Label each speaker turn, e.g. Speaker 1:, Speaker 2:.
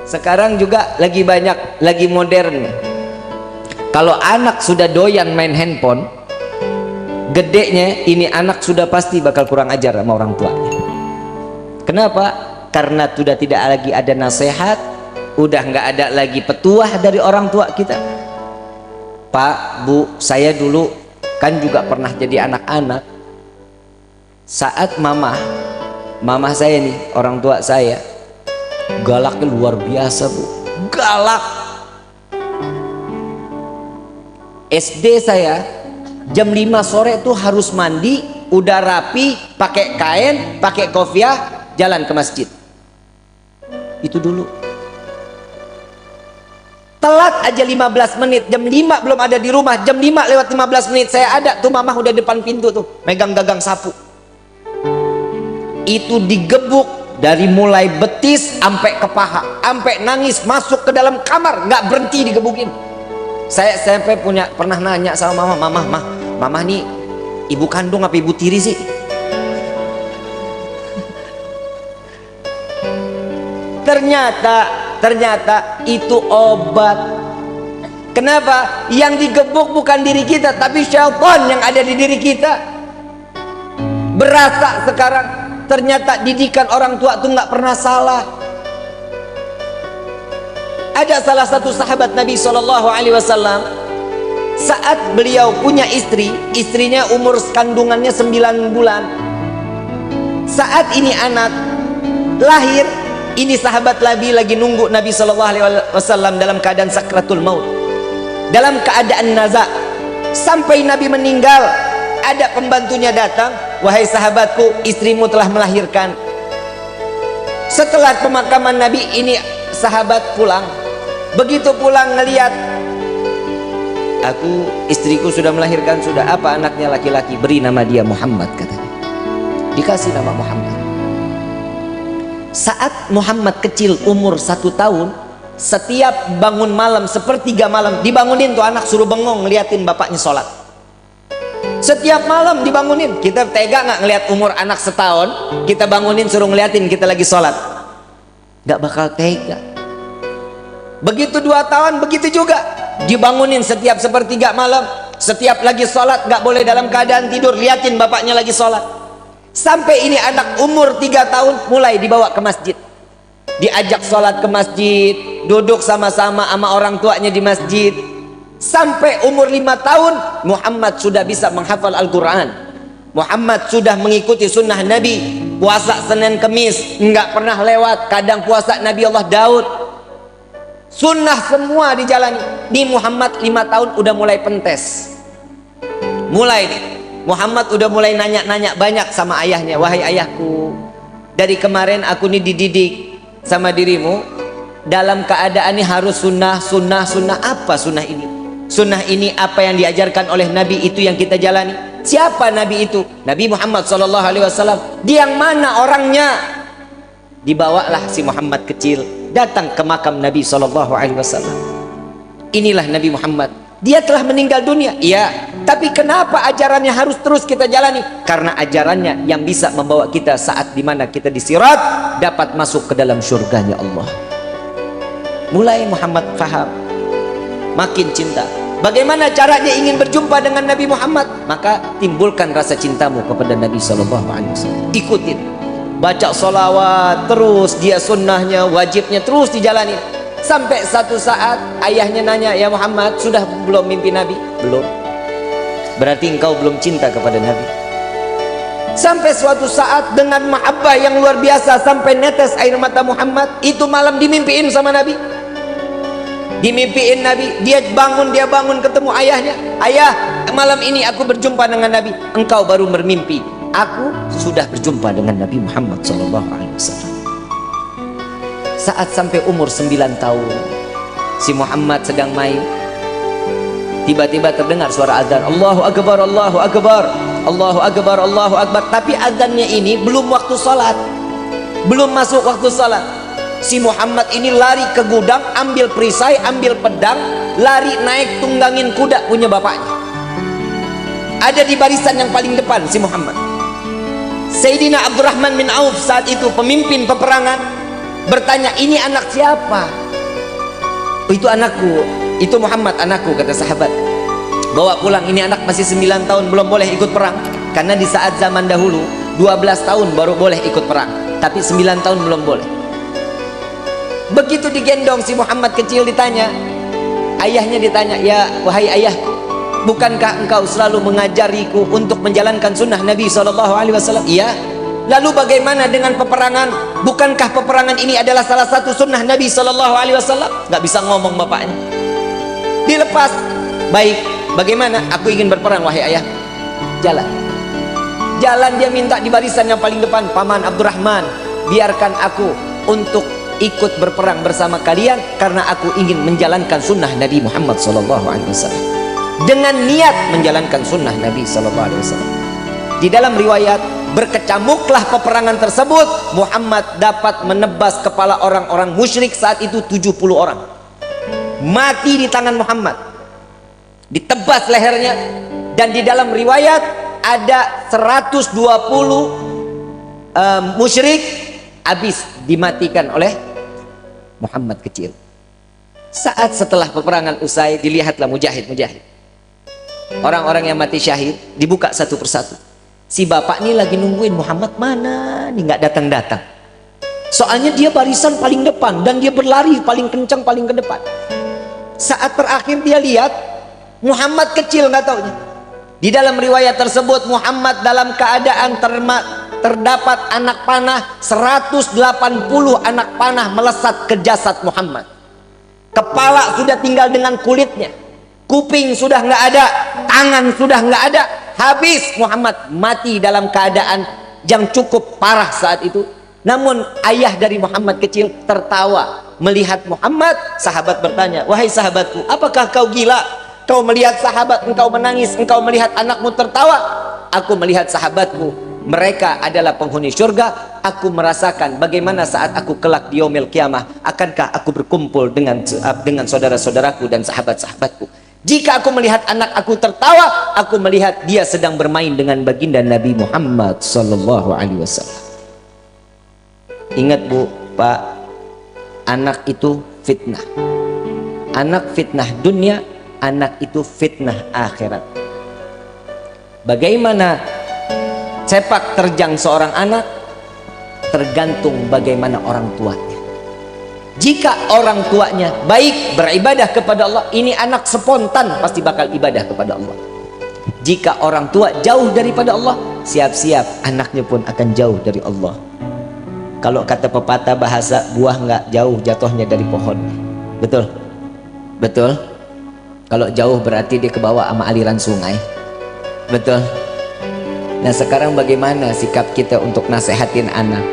Speaker 1: Sekarang juga lagi banyak, lagi modern. Kalau anak sudah doyan main handphone, gedenya ini anak sudah pasti bakal kurang ajar sama orang tuanya. Kenapa? Karena sudah tidak lagi ada nasihat, udah nggak ada lagi petuah dari orang tua kita. Pak, Bu, saya dulu kan juga pernah jadi anak-anak. Saat mama saya nih, orang tua saya, galaknya luar biasa, Bu. Galak. SD saya jam 5 sore tuh harus mandi, udah rapi, pakai kain, pakai kopiah, jalan ke masjid. Itu dulu. Telat aja 15 menit, jam 5 belum ada di rumah, jam 5 lewat 15 menit saya ada tuh, mamah udah depan pintu tuh, megang gagang sapu. Itu digebuk dari mulai betis sampai ke paha, sampai nangis masuk ke dalam kamar, nggak berhenti digebukin. Saya sampai pernah nanya sama mama nih ibu kandung apa ibu tiri sih? Ternyata itu obat. Kenapa? Yang digebuk bukan diri kita, tapi syaitan yang ada di diri kita. Berasa sekarang ternyata didikan orang tua tuh nggak pernah salah. Ada salah satu sahabat Nabi SAW, saat beliau punya istri, istrinya umur kandungannya 9 bulan. Saat ini anak lahir, ini sahabat Nabi lagi nunggu Nabi SAW dalam keadaan sakratul maut, dalam keadaan naza. Sampai Nabi meninggal, ada pembantunya datang, wahai sahabatku, istrimu telah melahirkan. Setelah pemakaman Nabi, ini sahabat pulang. Begitu pulang ngelihat, istriku sudah melahirkan, sudah. Apa anaknya? Laki-laki. Beri nama dia Muhammad, katanya. Dikasih nama Muhammad. Saat Muhammad kecil umur 1 tahun, setiap bangun malam, sepertiga malam dibangunin tuh anak, suruh bengong ngeliatin bapaknya sholat. Setiap malam dibangunin. Kita tega nggak ngeliat umur anak setahun kita bangunin suruh ngeliatin kita lagi sholat? Nggak bakal tega. Begitu 2 tahun, begitu juga dibangunin setiap sepertiga malam, setiap lagi sholat nggak boleh dalam keadaan tidur, liatin bapaknya lagi sholat. Sampai ini anak umur 3 tahun mulai dibawa ke masjid, diajak sholat ke masjid, duduk sama-sama sama orang tuanya di masjid. Sampai umur 5 tahun Muhammad sudah bisa menghafal Al-Quran. Muhammad sudah mengikuti sunnah Nabi. Puasa Senin Kemis nggak pernah lewat, kadang puasa Nabi Allah Daud. Sunnah semua dijalani. Di Muhammad 5 tahun udah mulai pentes. Mulai nih Muhammad udah mulai nanya-nanya banyak sama ayahnya. Wahai ayahku, dari kemarin aku nih dididik sama dirimu dalam keadaan ini harus sunnah. Apa sunnah ini? Sunnah ini apa yang diajarkan oleh Nabi, itu yang kita jalani. Siapa Nabi itu? Nabi Muhammad SAW. Dia yang mana orangnya? Dibawalah si Muhammad kecil datang ke makam Nabi SAW. Inilah Nabi Muhammad. Dia telah meninggal dunia, iya. Tapi kenapa ajarannya harus terus kita jalani? Karena ajarannya yang bisa membawa kita saat dimana kita di sirat dapat masuk ke dalam surganya Allah. Mulai Muhammad faham, makin cinta. Bagaimana caranya ingin berjumpa dengan Nabi Muhammad? Maka timbulkan rasa cintamu kepada Nabi SAW. Ikutin, baca sholawat terus, dia sunnahnya, wajibnya terus dijalani. Sampai satu saat ayahnya nanya, ya Muhammad, sudah belum mimpi Nabi? Belum. Berarti engkau belum cinta kepada Nabi. Sampai suatu saat dengan mahabbah yang luar biasa sampai netes air mata Muhammad, itu malam dimimpiin sama Nabi. Dimimpiin Nabi, dia bangun ketemu ayahnya. Ayah, malam ini aku berjumpa dengan Nabi. Engkau baru bermimpi, aku sudah berjumpa dengan Nabi Muhammad SAW. Saat sampai umur 9 tahun, si Muhammad sedang main, tiba-tiba terdengar suara azan. Allahu Akbar, Allahu Akbar, Allahu Akbar, Allahu Akbar. Tapi azannya ini belum waktu sholat, belum masuk waktu sholat. Si Muhammad ini lari ke gudang, ambil perisai, ambil pedang, lari naik tunggangin kuda punya bapaknya. Ada di barisan yang paling depan si Muhammad. Sayyidina Abdurrahman bin Auf saat itu pemimpin peperangan. bertanya, ini anak siapa? Oh, itu anakku, itu Muhammad anakku, kata sahabat. Bawa pulang, ini anak masih 9 tahun belum boleh ikut perang, karena di saat zaman dahulu 12 tahun baru boleh ikut perang, tapi 9 tahun belum boleh. Begitu digendong si Muhammad kecil, ditanya, ayahnya ditanya, ya wahai ayah, bukankah engkau selalu mengajariku untuk menjalankan sunnah Nabi SAW? Iya. Lalu bagaimana dengan peperangan? Bukankah peperangan ini adalah salah satu sunnah Nabi SAW? Gak bisa ngomong bapaknya. Dilepas. Baik, bagaimana? Aku ingin berperang wahai ayah. Jalan. Jalan dia minta di barisan yang paling depan. Paman Abdurrahman, biarkan aku untuk ikut berperang bersama kalian, karena aku ingin menjalankan sunnah Nabi Muhammad SAW. Dengan niat menjalankan sunnah Nabi SAW. Di dalam riwayat, berkecamuklah peperangan tersebut. Muhammad dapat menebas kepala orang-orang musyrik saat itu 70 orang. Mati di tangan Muhammad, ditebas lehernya. Dan di dalam riwayat ada 120 musyrik habis dimatikan oleh Muhammad kecil. Saat setelah peperangan usai, dilihatlah mujahid-mujahid, orang-orang yang mati syahid, dibuka satu persatu. Si bapak ini lagi nungguin Muhammad mana nih, nggak datang-datang. Soalnya dia barisan paling depan dan dia berlari paling kencang paling ke depan. Saat terakhir dia lihat Muhammad kecil, nggak taunya. Di dalam riwayat tersebut, Muhammad dalam keadaan terdapat anak panah, 180 anak panah melesat ke jasad Muhammad. Kepala sudah tinggal dengan kulitnya, kuping sudah nggak ada, tangan sudah nggak ada. Habis Muhammad, mati dalam keadaan yang cukup parah saat itu. Namun ayah dari Muhammad kecil tertawa melihat Muhammad. Sahabat bertanya, wahai sahabatku, apakah kau gila? Kau melihat sahabat engkau menangis, engkau melihat anakmu tertawa. Aku melihat sahabatku, mereka adalah penghuni surga. Aku merasakan bagaimana saat aku kelak di yaumil kiamah, akankah aku berkumpul dengan saudara-saudaraku dan sahabat-sahabatku. Jika aku melihat anak aku tertawa, aku melihat dia sedang bermain dengan baginda Nabi Muhammad SAW. Ingat bu, pak, anak itu fitnah. Anak fitnah dunia, anak itu fitnah akhirat. Bagaimana sepak terjang seorang anak tergantung bagaimana orang tuanya. Jika orang tuanya baik, beribadah kepada Allah, ini anak spontan pasti bakal ibadah kepada Allah. Jika orang tua jauh daripada Allah, siap-siap anaknya pun akan jauh dari Allah. Kalau kata pepatah bahasa, buah nggak jauh jatuhnya dari pohon. Betul? Betul? Kalau jauh berarti dia kebawa sama aliran sungai. Betul? Nah sekarang bagaimana sikap kita untuk nasehatin anak?